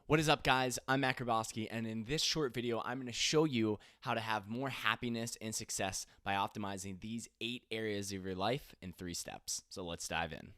What is up, guys? I'm Matt Grabowski, and in this short video, I'm going to show you how to have more happiness and success by optimizing these 8 areas of your life in 3 steps. So let's dive in.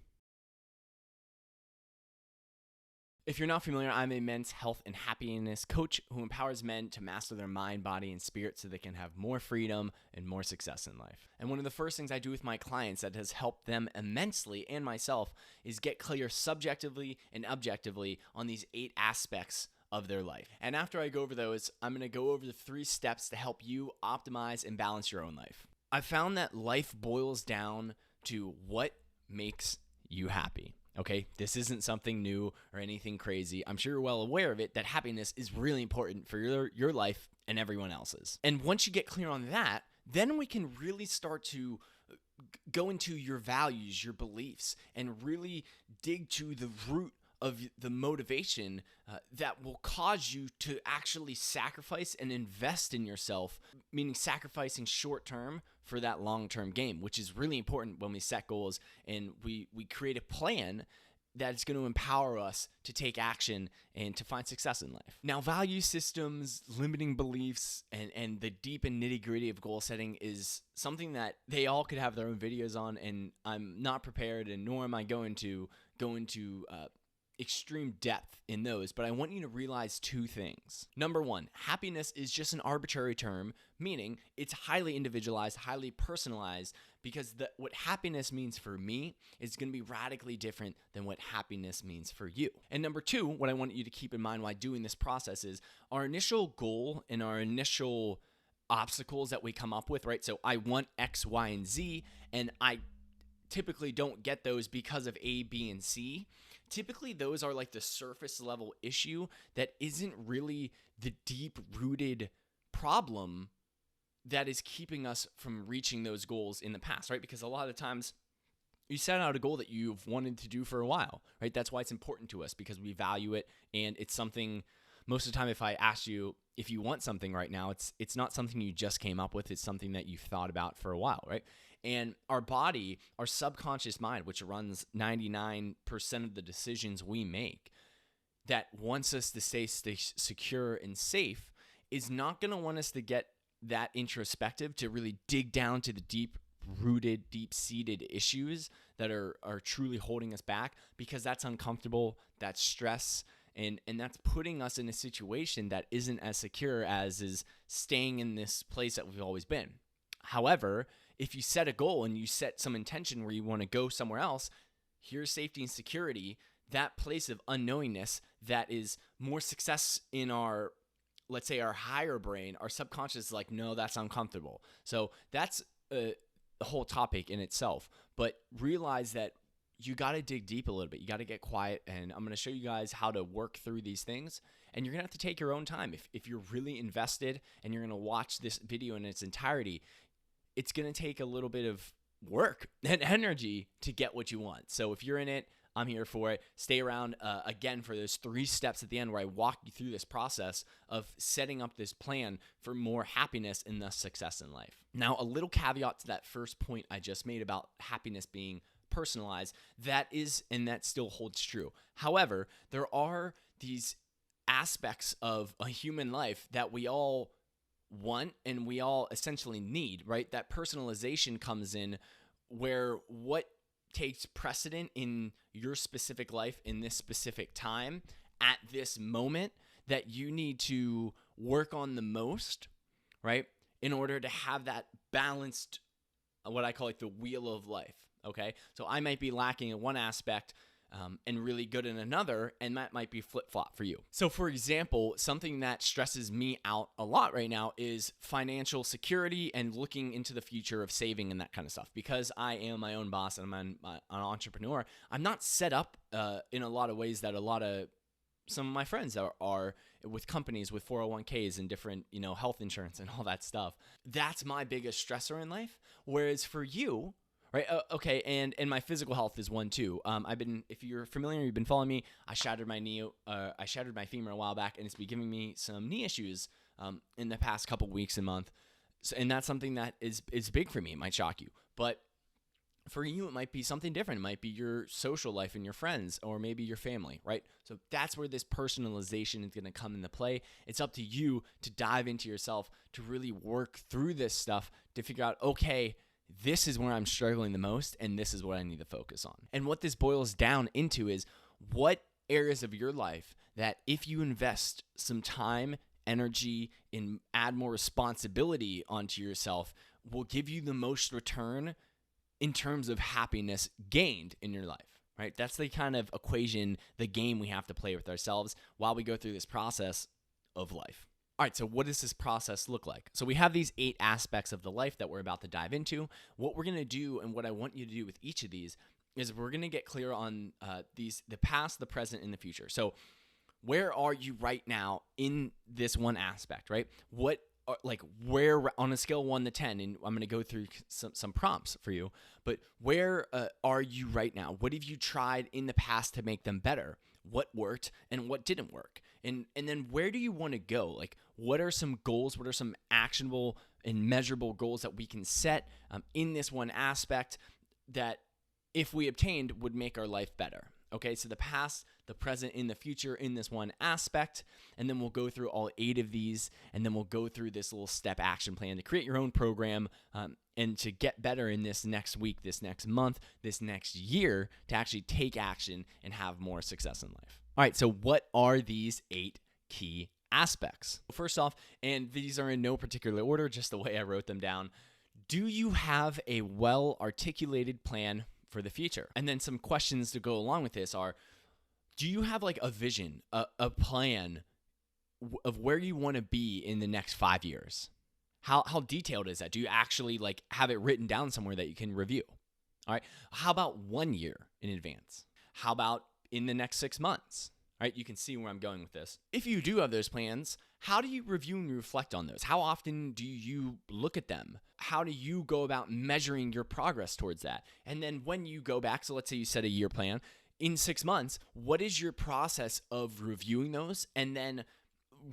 If you're not familiar, I'm a men's health and happiness coach who empowers men to master their mind, body, and spirit so they can have more freedom and more success in life. And one of the first things I do with my clients that has helped them immensely and myself is get clear subjectively and objectively on these 8 aspects of their life. And after I go over those, I'm going to go over the 3 steps to help you optimize and balance your own life. I found that life boils down to what makes you happy. Okay, this isn't something new or anything crazy. I'm sure you're well aware of it, that happiness is really important for your life and everyone else's. And once you get clear on that, then we can really start to go into your values, your beliefs, and really dig to the root of the motivation that will cause you to actually sacrifice and invest in yourself, meaning sacrificing short term for that long term game, which is really important when we set goals and we create a plan that is going to empower us to take action and to find success in life. Now, value systems, limiting beliefs, and the deep and nitty gritty of goal setting is something that they all could have their own videos on, and I'm not prepared, and nor am I going to go into extreme depth in those, but I want you to realize 2 things. Number 1, happiness is just an arbitrary term, meaning it's highly individualized, highly personalized, because what happiness means for me is going to be radically different than what happiness means for you. And number 2, what I want you to keep in mind while doing this process is our initial goal and our initial obstacles that we come up with, right? So I want X, Y, and Z, and I typically don't get those because of A, B, and C. Typically, those are like the surface level issue that isn't really the deep rooted problem that is keeping us from reaching those goals in the past, right? Because a lot of times you set out a goal that you've wanted to do for a while, right? That's why it's important to us, because we value it, and it's something. Most of the time, if I ask you if you want something right now, it's not something you just came up with. It's something that you've thought about for a while, right? And our body, our subconscious mind, which runs 99% of the decisions we make, that wants us to stay secure and safe, is not going to want us to get that introspective, to really dig down to the deep-rooted, deep-seated issues that are truly holding us back, because that's uncomfortable, that's stress, and that's putting us in a situation that isn't as secure as is staying in this place that we've always been. However, if you set a goal and you set some intention where you want to go somewhere else, here's safety and security, that place of unknowingness that is more success in our, let's say, our higher brain, our subconscious is like, no, that's uncomfortable. So that's the whole topic in itself. But realize that you got to dig deep a little bit. You got to get quiet, and I'm going to show you guys how to work through these things. And you're going to have to take your own time. If you're really invested and you're going to watch this video in its entirety, it's going to take a little bit of work and energy to get what you want. So if you're in it, I'm here for it. Stay around again for those 3 steps at the end where I walk you through this process of setting up this plan for more happiness and thus success in life. Now, a little caveat to that first point I just made about happiness being personalized, that is, and that still holds true. However, there are these aspects of a human life that we all want and we all essentially need, right? That personalization comes in where what takes precedent in your specific life in this specific time at this moment that you need to work on the most, right? In order to have that balanced, what I call like the wheel of life, okay? So I might be lacking in one aspect and really good in another, and that might be flip-flop for you. So for example, something that stresses me out a lot right now is financial security and looking into the future of saving and that kind of stuff. Because I am my own boss and I'm an entrepreneur, I'm not set up in a lot of ways that some of my friends are with companies with 401ks and different, health insurance and all that stuff. That's my biggest stressor in life. Whereas for you, right? Okay, and my physical health is one too. If you're familiar, you've been following me. I shattered my femur a while back, and it's been giving me some knee issues in the past couple weeks and month. So, and that's something that is big for me. It might shock you, but For you, it might be something different. It might be your social life and your friends, or maybe your family, right? So that's where this personalization is going to come into play. It's up to you to dive into yourself, to really work through this stuff, to figure out, okay, this is where I'm struggling the most, and this is what I need to focus on. And what this boils down into is what areas of your life that if you invest some time, energy, and add more responsibility onto yourself will give you the most return in terms of happiness gained in your life, right? That's the kind of equation, the game we have to play with ourselves while we go through this process of life. All right, so what does this process look like? So we have these 8 aspects of the life that we're about to dive into. What we're going to do, and what I want you to do with each of these, is we're going to get clear on the past, the present, and the future. So where are you right now in this one aspect, right? Where on a scale of 1 to 10, and I'm going to go through some prompts for you, but where are you right now? What have you tried in the past to make them better? What worked and what didn't work? And then where do you want to go? Like, what are some goals? What are some actionable and measurable goals that we can set in this one aspect that, if we obtained, would make our life better? Okay, so the past, the present, and the future in this one aspect, and then we'll go through all 8 of these, and then we'll go through this little step action plan to create your own program and to get better in this next week, this next month, this next year, to actually take action and have more success in life. All right, so what are these 8 key aspects? First off, and these are in no particular order, just the way I wrote them down, do you have a well-articulated plan for the future? And then some questions to go along with this are, do you have like a vision, a plan of where you want to be in the next 5 years? How detailed is that? Do you actually like have it written down somewhere that you can review? All right. How about 1 year in advance? How about in the next 6 months? All right, you can see where I'm going with this. If you do have those plans, how do you review and reflect on those? How often do you look at them? How do you go about measuring your progress towards that? And then when you go back, so let's say you set a year plan, in 6 months, what is your process of reviewing those and then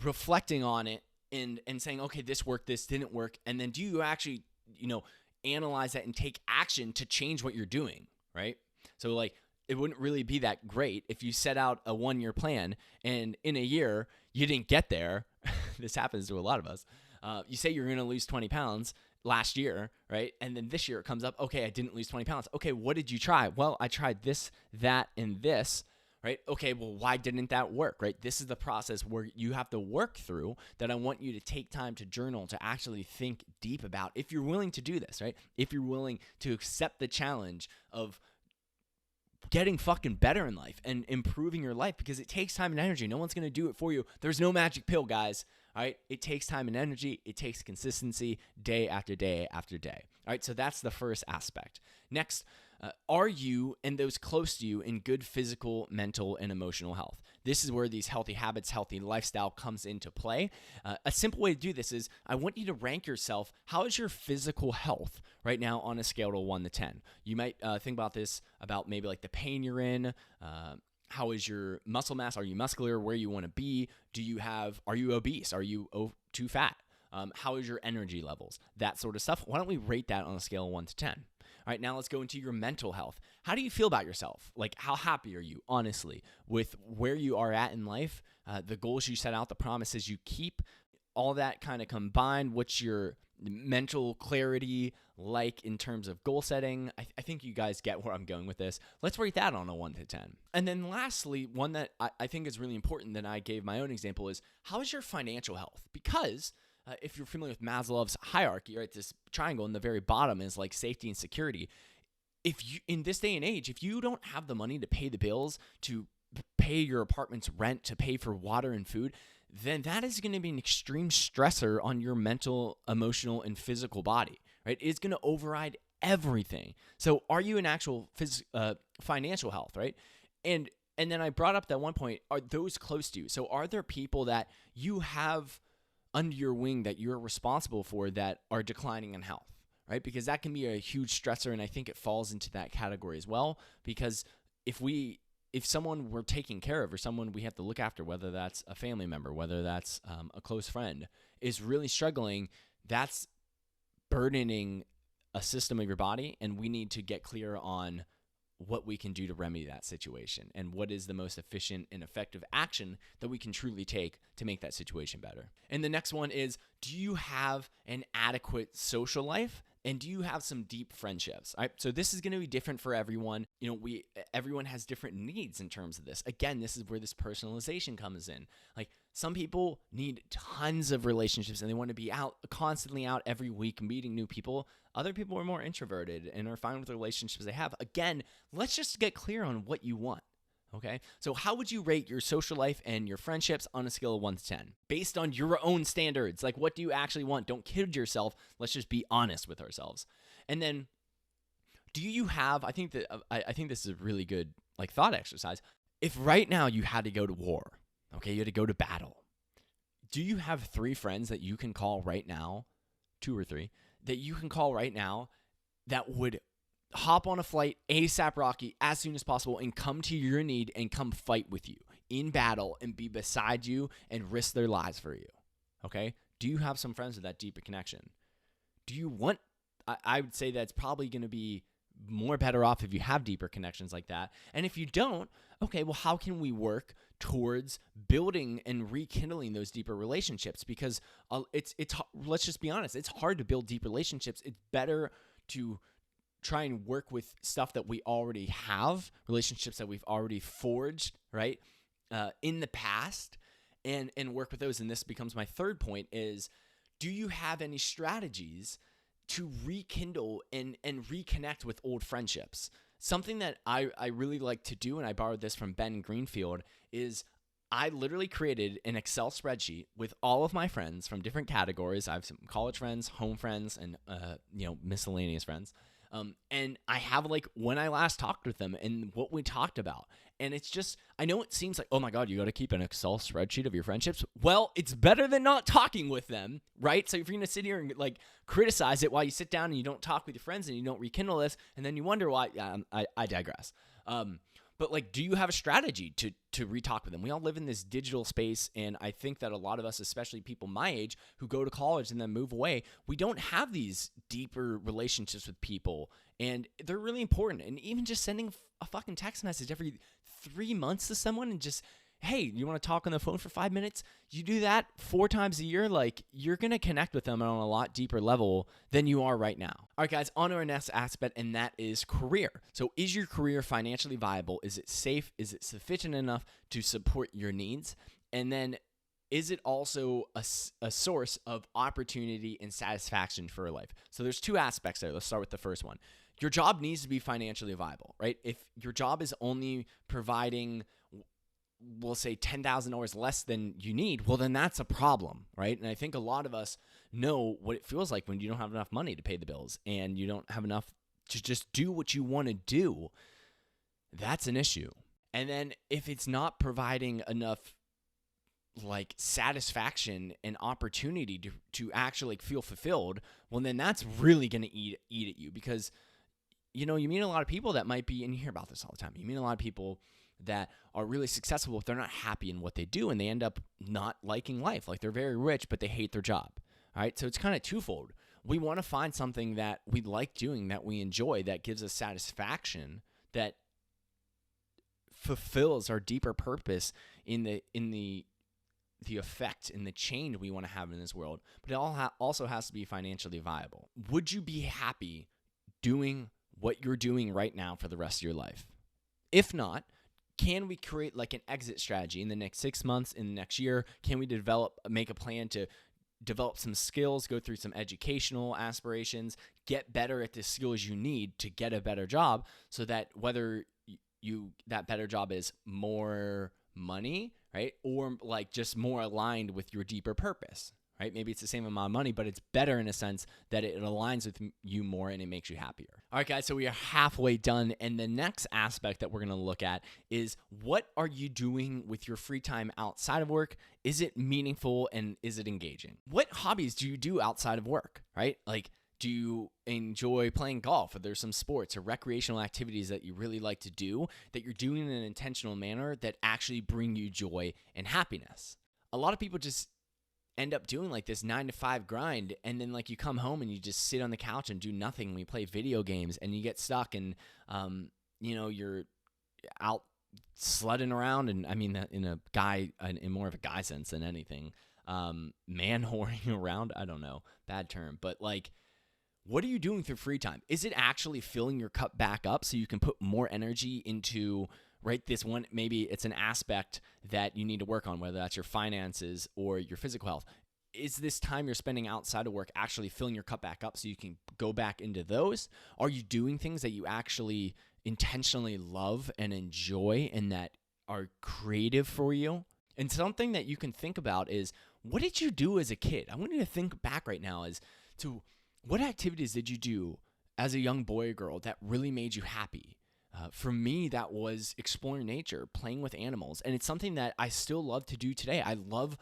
reflecting on it and saying, okay, this worked, this didn't work, and then do you actually, analyze that and take action to change what you're doing, right? So like, it wouldn't really be that great if you set out a 1-year plan and in a year you didn't get there. This happens to a lot of us. You say you're going to lose 20 pounds last year, right? And then this year it comes up, okay, I didn't lose 20 pounds. Okay, what did you try? Well, I tried this, that, and this, right? Okay, well, why didn't that work, right? This is the process where you have to work through that I want you to take time to journal, to actually think deep about if you're willing to do this, right? If you're willing to accept the challenge of getting fucking better in life and improving your life, because it takes time and energy. No one's going to do it for you. There's no magic pill, guys. All right. It takes time and energy. It takes consistency day after day after day. All right. So that's the first aspect. Next, are you and those close to you in good physical, mental, and emotional health? This is where these healthy habits, healthy lifestyle comes into play. A simple way to do this is I want you to rank yourself. How is your physical health right now on a scale of 1 to 10? You might think about this, about maybe like the pain you're in. How is your muscle mass? Are you muscular? Where you want to be? Are you obese? Are you too fat? How is your energy levels? That sort of stuff. Why don't we rate that on a scale of 1 to 10? All right, now let's go into your mental health. How do you feel about yourself? Like, how happy are you, honestly, with where you are at in life, the goals you set out, the promises you keep, all that kind of combined? What's your mental clarity like in terms of goal setting? I think you guys get where I'm going with this. Let's rate that on a 1 to 10. And then lastly, one that I think is really important that I gave my own example is, how is your financial health? Because if you're familiar with Maslow's hierarchy, right, this triangle in the very bottom is like safety and security. If you, in this day and age, if you don't have the money to pay the bills, to pay your apartment's rent, to pay for water and food, then that is going to be an extreme stressor on your mental, emotional, and physical body, right? It's going to override everything. So are you in actual financial health, right? And then I brought up that one point, are those close to you? So are there people that you have under your wing that you're responsible for that are declining in health, right? Because that can be a huge stressor, and I think it falls into that category as well, because if someone we're taking care of, or someone we have to look after, whether that's a family member, whether that's a close friend, is really struggling, that's burdening a system of your body, and we need to get clear on what we can do to remedy that situation and what is the most efficient and effective action that we can truly take to make that situation better. And the next one is, do you have an adequate social life? And do you have some deep friendships? All right, so this is going to be different for everyone. Everyone has different needs in terms of this. Again, this is where this personalization comes in. Like, some people need tons of relationships and they want to be constantly out every week meeting new people. Other people are more introverted and are fine with the relationships they have. Again, let's just get clear on what you want. Okay, so how would you rate your social life and your friendships on a scale of 1 to 10? Based on your own standards. Like, what do you actually want? Don't kid yourself. Let's just be honest with ourselves. And then, do you have, I think this is a really good thought exercise. If right now you had to go to war, okay, you had to go to battle, do you have 3 friends that you can call right now, 2 or 3, that you can call right now that would hop on a flight ASAP Rocky as soon as possible and come to your need and come fight with you in battle and be beside you and risk their lives for you? Okay? Do you have some friends with that deeper connection? Do you want, I would say that's probably going to be more better off if you have deeper connections like that. And if you don't, okay, well, how can we work towards building and rekindling those deeper relationships? Because it's let's just be honest, it's hard to build deep relationships. It's better to try and work with stuff that we already have, relationships that we've already forged, right, in the past, and work with those. And this becomes my third point is, do you have any strategies to rekindle and reconnect with old friendships? Something that I really like to do, and I borrowed this from Ben Greenfield, is I literally created an Excel spreadsheet with all of my friends from different categories. I have some college friends, home friends, and miscellaneous friends. And I have when I last talked with them and what we talked about. And it's just, I know it seems like, oh my God, you got to keep an Excel spreadsheet of your friendships. Well, it's better than not talking with them, right? So if you're going to sit here and criticize it while you sit down and you don't talk with your friends and you don't rekindle this, and then you wonder why, I digress. But do you have a strategy to re-talk with them? We all live in this digital space, and I think that a lot of us, especially people my age who go to college and then move away, we don't have these deeper relationships with people, and they're really important. And even just sending a fucking text message every 3 months to someone and just, hey, you want to talk on the phone for 5 minutes? You do that 4 times a year, you're going to connect with them on a lot deeper level than you are right now. All right, guys, on to our next aspect, and that is career. So is your career financially viable? Is it safe? Is it sufficient enough to support your needs? And then is it also a source of opportunity and satisfaction for your life? So there's 2 aspects there. Let's start with the first one. Your job needs to be financially viable, right? If your job is only providing, we'll say $10,000 less than you need, well, then that's a problem, right? And I think a lot of us know what it feels like when you don't have enough money to pay the bills and you don't have enough to just do what you want to do. That's an issue. And then if it's not providing enough satisfaction and opportunity to actually feel fulfilled, well, then that's really going to eat at you, because you meet a lot of people that might be, and you hear about this all the time, you meet a lot of people that are really successful, but they're not happy in what they do, and they end up not liking life. They're very rich, but they hate their job. All right, so it's kind of twofold. We want to find something that we like doing, that we enjoy, that gives us satisfaction, that fulfills our deeper purpose in the effect and the change we want to have in this world. But it also has to be financially viable. Would you be happy doing what you're doing right now for the rest of your life? If not, can we create an exit strategy in the next 6 months, in the next year? Can we make a plan to develop some skills, go through some educational aspirations, get better at the skills you need to get a better job, so that whether that better job is more money, right, or just more aligned with your deeper purpose, right? Maybe it's the same amount of money, but it's better in a sense that it aligns with you more and it makes you happier. All right, guys, so we are halfway done. And the next aspect that we're going to look at is, what are you doing with your free time outside of work? Is it meaningful and is it engaging? What hobbies do you do outside of work, right? Do you enjoy playing golf? Are there some sports or recreational activities that you really like to do that you're doing in an intentional manner that actually bring you joy and happiness? A lot of people just end up doing like this 9 to 5 grind, and then like you come home and you just sit on the couch and do nothing. We play video games and you get stuck, and you're out sledding around, and I mean that in more of a guy sense than anything. Man whoring around, I don't know, bad term, but like, what are you doing through free time? Is it actually filling your cup back up so you can put more energy into, right, this one? Maybe it's an aspect that you need to work on, whether that's your finances or your physical health. Is this time you're spending outside of work actually filling your cup back up so you can go back into those? Are you doing things that you actually intentionally love and enjoy and that are creative for you? And something that you can think about is, what did you do as a kid? I want you to think back right now as to what activities did you do as a young boy or girl that really made you happy? For me, that was exploring nature, playing with animals. And it's something that I still love to do today. I love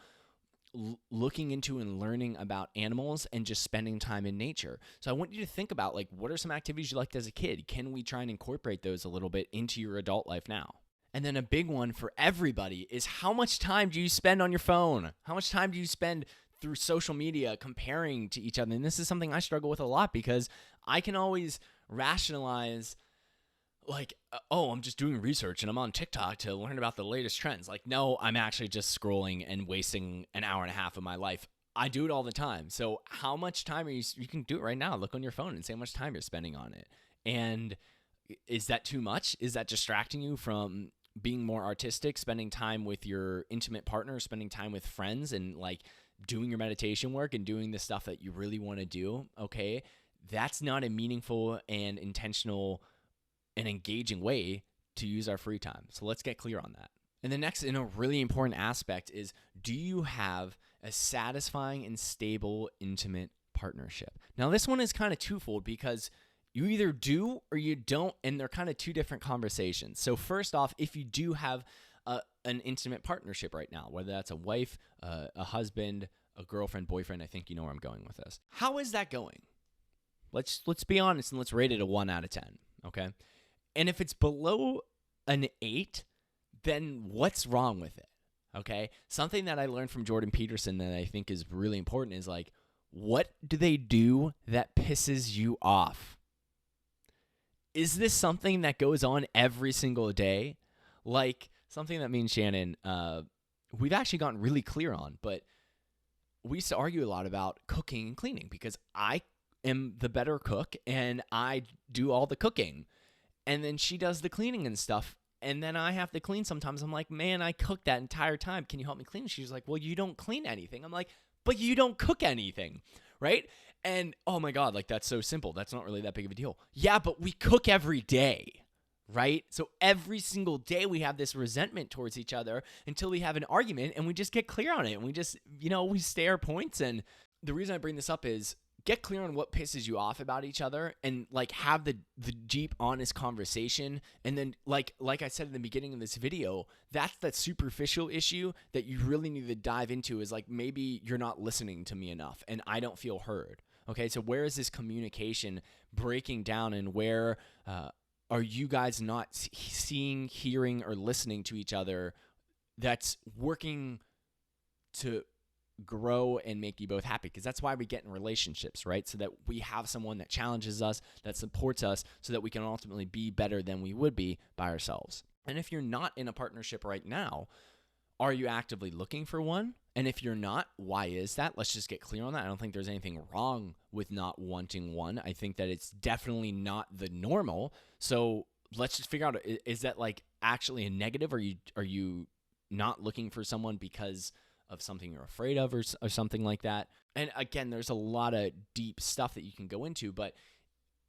looking into and learning about animals and just spending time in nature. So I want you to think about, like, what are some activities you liked as a kid? Can we try and incorporate those a little bit into your adult life now? And then a big one for everybody is, how much time do you spend on your phone? How much time do you spend through social media comparing to each other? And this is something I struggle with a lot, because I can always rationalize, like, oh, I'm just doing research and I'm on TikTok to learn about the latest trends. Like, no, I'm actually just scrolling and wasting an hour and a half of my life. I do it all the time. So how much time are you can do it right now. Look on your phone and see how much time you're spending on it. And is that too much? Is that distracting you from being more artistic, spending time with your intimate partner, spending time with friends, and like doing your meditation work and doing the stuff that you really want to do? Okay, that's not a meaningful and intentional and engaging way to use our free time. So let's get clear on that. And the next and a really important aspect is, do you have a satisfying and stable intimate partnership? Now, this one is kind of twofold, because you either do or you don't, and they're kind of two different conversations. So first off, if you do have an intimate partnership right now, whether that's a wife, a husband, a girlfriend, boyfriend, I think you know where I'm going with this. How is that going? Let's be honest, and let's rate it a 1 out of 10, okay? And if it's below an 8, then what's wrong with it, okay? Something that I learned from Jordan Peterson that I think is really important is, like, what do they do that pisses you off? Is this something that goes on every single day? Like, something that me and Shannon, we've actually gotten really clear on, but we used to argue a lot about cooking and cleaning, because I am the better cook and I do all the cooking. And then she does the cleaning and stuff. And then I have to clean sometimes. I'm like, man, I cooked that entire time. Can you help me clean? She's like, well, you don't clean anything. I'm like, but you don't cook anything, right? And oh my God, like, that's so simple. That's not really that big of a deal. Yeah, but we cook every day, right? So every single day we have this resentment towards each other until we have an argument and we just get clear on it. And we just, we stay our points. And the reason I bring this up is, get clear on what pisses you off about each other, and like have the deep, honest conversation. And then like I said in the beginning of this video, that's that superficial issue that you really need to dive into, is like, maybe you're not listening to me enough and I don't feel heard. Okay, so where is this communication breaking down, and where are you guys not seeing, hearing, or listening to each other that's working to grow and make you both happy? Because that's why we get in relationships, right? So that we have someone that challenges us, that supports us, so that we can ultimately be better than we would be by ourselves. And if you're not in a partnership right now, are you actively looking for one? And if you're not, why is that? Let's just get clear on that. I don't think there's anything wrong with not wanting one. I think that it's definitely not the normal. So let's just figure out, is that like actually a negative? Are you not looking for someone because of something you're afraid of, or something like that? And again, there's a lot of deep stuff that you can go into, but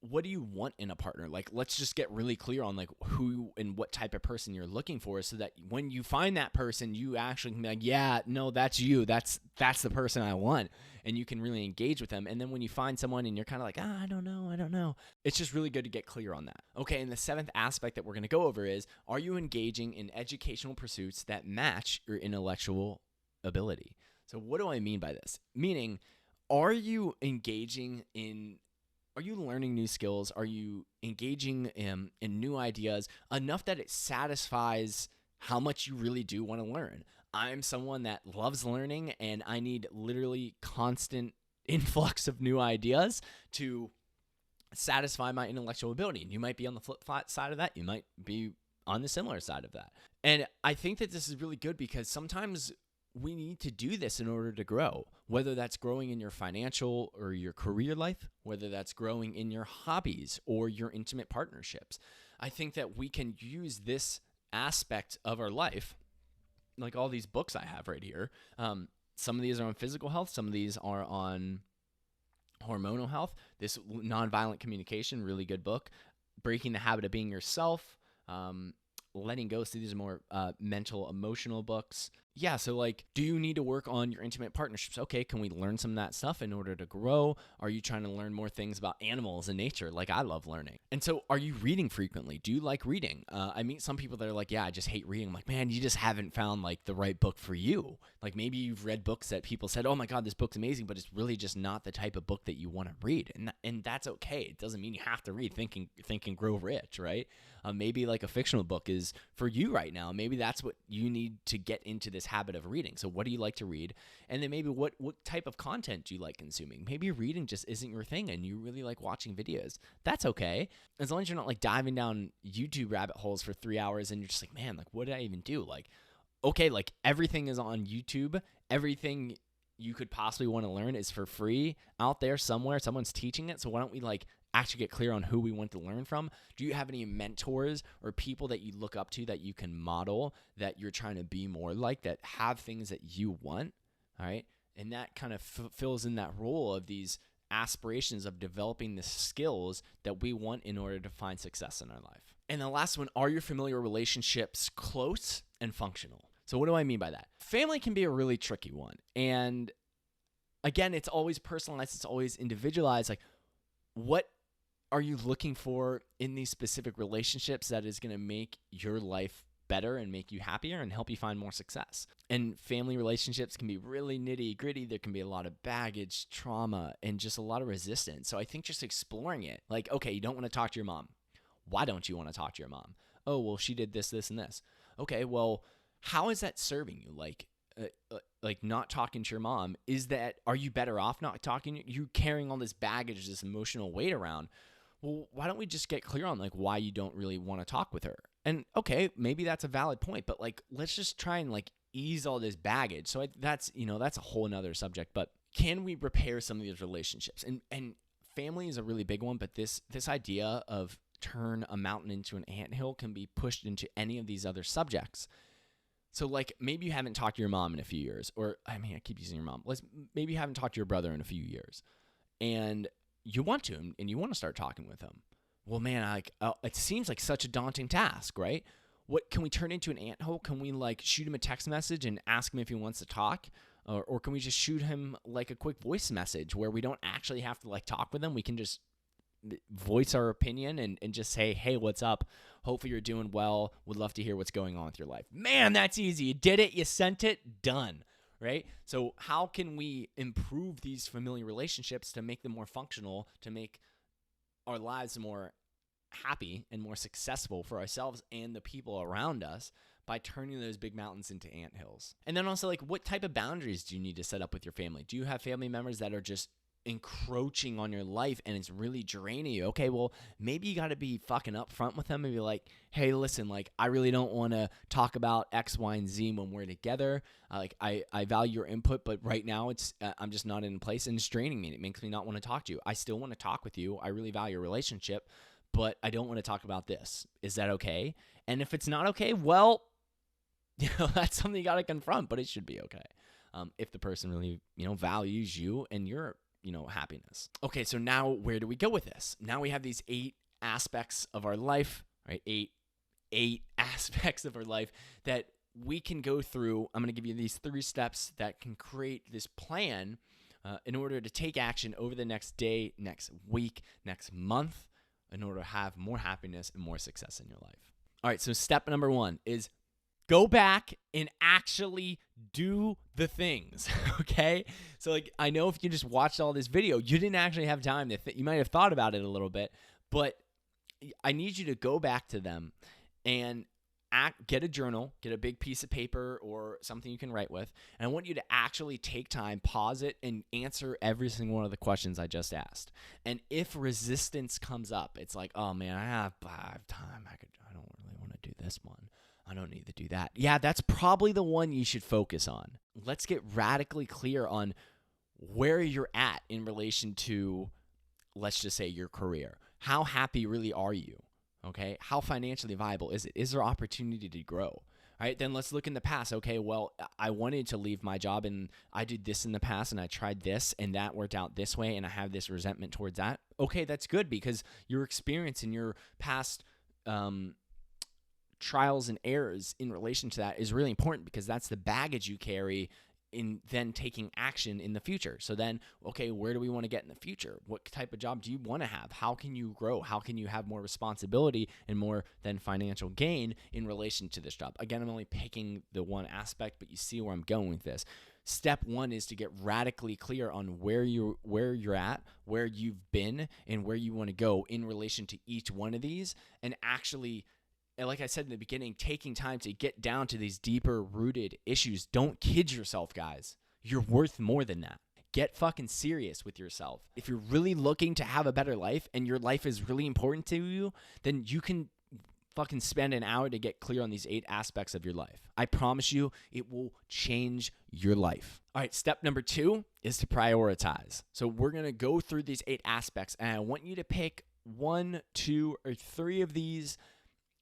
what do you want in a partner? Like, let's just get really clear on like who and what type of person you're looking for, so that when you find that person, you actually can be like, yeah, no, that's you. That's the person I want. And you can really engage with them. And then when you find someone and you're kind of like, I don't know. It's just really good to get clear on that. Okay, and the 7th aspect that we're going to go over is, are you engaging in educational pursuits that match your intellectual ability? So what do I mean by this? Meaning, are you learning new skills? Are you engaging in new ideas enough that it satisfies how much you really do want to learn? I'm someone that loves learning, and I need literally constant influx of new ideas to satisfy my intellectual ability. And you might be on the flip side of that. You might be on the similar side of that. And I think that this is really good because sometimes we need to do this in order to grow, whether that's growing in your financial or your career life, whether that's growing in your hobbies or your intimate partnerships. I think that we can use this aspect of our life, like all these books I have right here. Some of these are on physical health. Some of these are on hormonal health. This Nonviolent Communication, really good book. Breaking the Habit of Being Yourself. Letting Go. So these are more mental, emotional books. Yeah, so like, do you need to work on your intimate partnerships? Okay, can we learn some of that stuff in order to grow? Are you trying to learn more things about animals and nature? Like I love learning. And so are you reading frequently? Do you like reading? I meet some people that are like, yeah, I just hate reading. I'm like, man, you just haven't found like the right book for you. Like maybe you've read books that people said, oh my God, this book's amazing, but it's really just not the type of book that you want to read. And that's okay. It doesn't mean you have to read Think and Grow Rich, right? Maybe like a fictional book is for you right now. Maybe that's what you need to get into this habit of reading. So what do you like to read? And then maybe what type of content do you like consuming? Maybe reading just isn't your thing and you really like watching videos. That's okay. As long as you're not like diving down YouTube rabbit holes for 3 hours and you're just like, man, like what did I even do? Like, okay, like everything is on YouTube. Everything you could possibly want to learn is for free out there somewhere. Someone's teaching it. So why don't we like actually get clear on who we want to learn from? Do you have any mentors or people that you look up to that you can model, that you're trying to be more like, that have things that you want? All right. And that kind of fills in that role of these aspirations of developing the skills that we want in order to find success in our life. And the last one, are your familiar relationships close and functional? So what do I mean by that? Family can be a really tricky one. And again, it's always personalized. It's always individualized. Like, what are you looking for in these specific relationships that is going to make your life better and make you happier and help you find more success? And family relationships can be really nitty gritty. There can be a lot of baggage, trauma, and just a lot of resistance. So I think just exploring it, like, okay, you don't want to talk to your mom. Why don't you want to talk to your mom? Oh, well, she did this, this, and this. Okay, well, how is that serving you? Like not talking to your mom, are you better off not talking? You carrying all this baggage, this emotional weight around. Well, why don't we just get clear on like why you don't really want to talk with her? And okay, maybe that's a valid point, but like, let's just try and like ease all this baggage. So that's a whole nother subject, but can we repair some of these relationships? And family is a really big one, but this idea of turn a mountain into an anthill can be pushed into any of these other subjects. So like maybe you haven't talked to your mom in a few years, or I keep using your mom. Maybe you haven't talked to your brother in a few years, and you want to, and you want to start talking with him. Well, man, it seems like such a daunting task, right? What can we turn into an anthill? Can we like shoot him a text message and ask him if he wants to talk? Or can we just shoot him like a quick voice message where we don't actually have to like talk with him? We can just voice our opinion and just say, hey, what's up? Hopefully you're doing well. Would love to hear what's going on with your life. Man, that's easy. You did it. You sent it. Done. Right? So how can we improve these familiar relationships to make them more functional, to make our lives more happy and more successful for ourselves and the people around us by turning those big mountains into anthills? And then also, like, what type of boundaries do you need to set up with your family? Do you have family members that are just encroaching on your life and it's really draining you? Okay, well, maybe you got to be fucking upfront with them and be like, hey, listen, like, I really don't want to talk about X, Y, and Z when we're together. I value your input, but right now it's I'm just not in place and it's draining me. And it makes me not want to talk to you. I still want to talk with you. I really value your relationship, but I don't want to talk about this. Is that okay? And if it's not okay, well, that's something you got to confront, but it should be okay. If the person really, values you and your happiness. Okay, so now where do we go with this? Now we have these 8 aspects of our life, right? Eight aspects of our life that we can go through. I'm going to give you these 3 steps that can create this plan in order to take action over the next day, next week, next month, in order to have more happiness and more success in your life. All right, so step number 1 is go back and actually do the things, okay? So, like, I know if you just watched all this video, you didn't actually have time to you might have thought about it a little bit, but I need you to go back to them and get a journal, get a big piece of paper or something you can write with, and I want you to actually take time, pause it, and answer every single one of the questions I just asked. And if resistance comes up, it's like, oh man, I have time. I don't really want to do this one. I don't need to do that. Yeah, that's probably the one you should focus on. Let's get radically clear on where you're at in relation to, let's just say, your career. How happy really are you? Okay, how financially viable is it? Is there opportunity to grow? All right, then let's look in the past. Okay, well, I wanted to leave my job and I did this in the past and I tried this and that worked out this way and I have this resentment towards that. Okay, that's good because your experience in your past trials and errors in relation to that is really important because that's the baggage you carry in then taking action in the future. So then, okay, where do we want to get in the future? What type of job do you want to have? How can you grow? How can you have more responsibility and more than financial gain in relation to this job? Again, I'm only picking the one aspect, but you see where I'm going with this. Step one is to get radically clear on where you're at, where you've been, and where you want to go in relation to each one of these, and actually, and like I said in the beginning, taking time to get down to these deeper rooted issues. Don't kid yourself, guys. You're worth more than that. Get fucking serious with yourself. If you're really looking to have a better life and your life is really important to you, then you can fucking spend an hour to get clear on these 8 aspects of your life. I promise you, it will change your life. All right, step number 2 is to prioritize. So we're going to go through these 8 aspects, and I want you to pick 1, 2, or 3 of these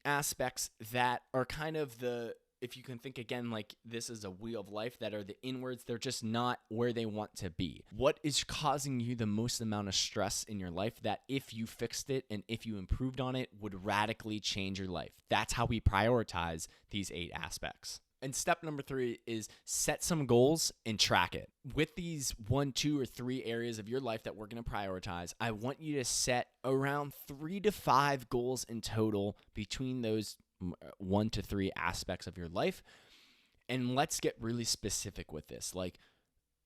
aspects that are kind of the, if you can think again like this is a wheel of life, that are the inwards. They're just not where they want to be. What is causing you the most amount of stress in your life that if you fixed it and if you improved on it would radically change your life? That's how we prioritize these 8 aspects. And step number 3 is set some goals and track it. With these 1, 2, or 3 areas of your life that we're going to prioritize, I want you to set around 3 to 5 goals in total between those 1 to 3 aspects of your life. And let's get really specific with this. Like,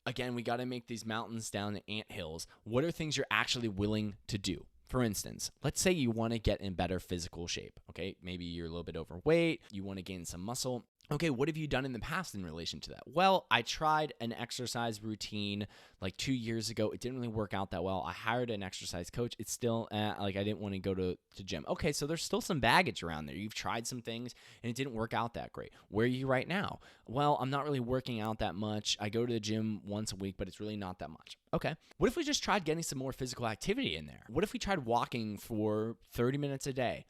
again, we got to make these mountains down to anthills. What are things you're actually willing to do? For instance, let's say you want to get in better physical shape. Okay, maybe you're a little bit overweight, you want to gain some muscle. Okay, what have you done in the past in relation to that? Well, I tried an exercise routine like 2 years ago. It didn't really work out that well. I hired an exercise coach. It's still like I didn't want to go to gym. Okay, so there's still some baggage around there. You've tried some things and it didn't work out that great. Where are you right now? Well, I'm not really working out that much. I go to the gym once a week, but it's really not that much. Okay, what if we just tried getting some more physical activity in there? What if we tried walking for 30 minutes a day?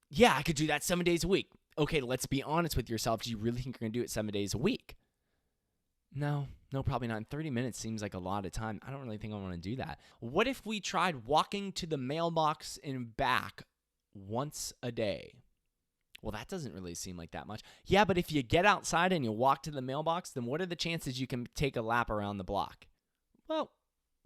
Yeah, I could do that 7 days a week. Okay, let's be honest with yourself. Do you really think you're going to do it 7 days a week? No, probably not. 30 minutes seems like a lot of time. I don't really think I want to do that. What if we tried walking to the mailbox and back once a day? Well, that doesn't really seem like that much. Yeah, but if you get outside and you walk to the mailbox, then what are the chances you can take a lap around the block? Well,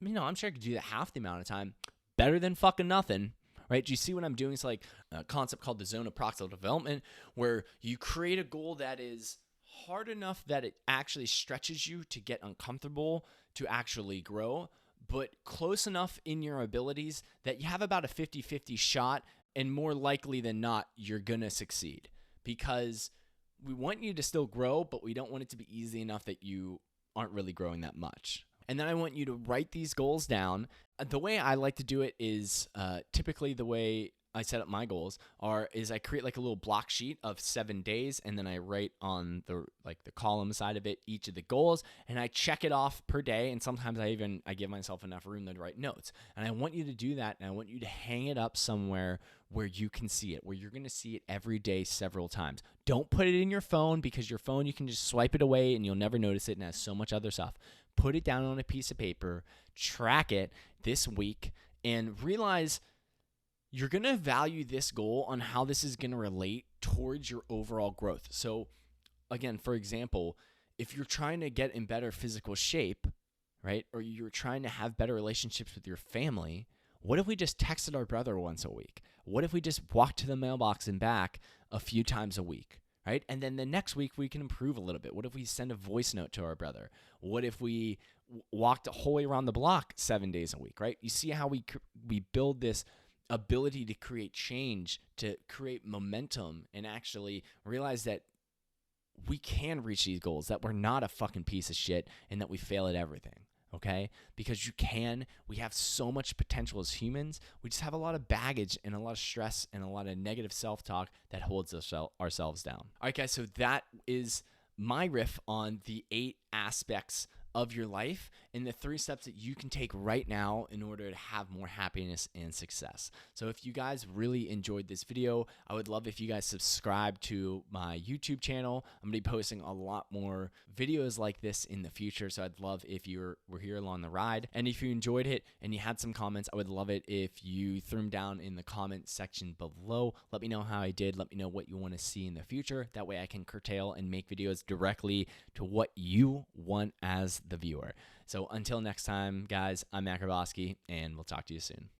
I'm sure I could do that half the amount of time. Better than fucking nothing. Right? Do you see what I'm doing? It's like a concept called the zone of proximal development, where you create a goal that is hard enough that it actually stretches you to get uncomfortable, to actually grow, but close enough in your abilities that you have about a 50-50 shot, and more likely than not, you're going to succeed. Because we want you to still grow, but we don't want it to be easy enough that you aren't really growing that much. And then I want you to write these goals down. The way I like to do it is typically the way I set up my goals is I create like a little block sheet of 7 days, and then I write on the column side of it each of the goals, and I check it off per day. And sometimes I give myself enough room to write notes. And I want you to do that, and I want you to hang it up somewhere where you can see it, where you're going to see it every day several times. Don't put it in your phone, because your phone, you can just swipe it away and you'll never notice it, and it has so much other stuff. Put it down on a piece of paper, track it this week, and realize you're going to value this goal on how this is going to relate towards your overall growth. So again, for example, if you're trying to get in better physical shape, right, or you're trying to have better relationships with your family, what if we just texted our brother once a week? What if we just walked to the mailbox and back a few times a week? Right? And then the next week we can improve a little bit. What if we send a voice note to our brother? What if we walked a whole way around the block 7 days a week, right? You see how we build this ability to create change, to create momentum, and actually realize that we can reach these goals, that we're not a fucking piece of shit, and that we fail at everything. Okay? Because you can. We have so much potential as humans. We just have a lot of baggage and a lot of stress and a lot of negative self-talk that holds ourselves down. All right, guys, so that is my riff on the 8 aspects of your life and the 3 steps that you can take right now in order to have more happiness and success. So if you guys really enjoyed this video, I would love if you guys subscribe to my YouTube channel. I'm going to be posting a lot more videos like this in the future, so I'd love if you were here along the ride. And if you enjoyed it and you had some comments, I would love it if you threw them down in the comment section below. Let me know how I did. Let me know what you want to see in the future. That way I can curtail and make videos directly to what you want as the viewer. So until next time, guys, I'm Matt Grabowski, and we'll talk to you soon.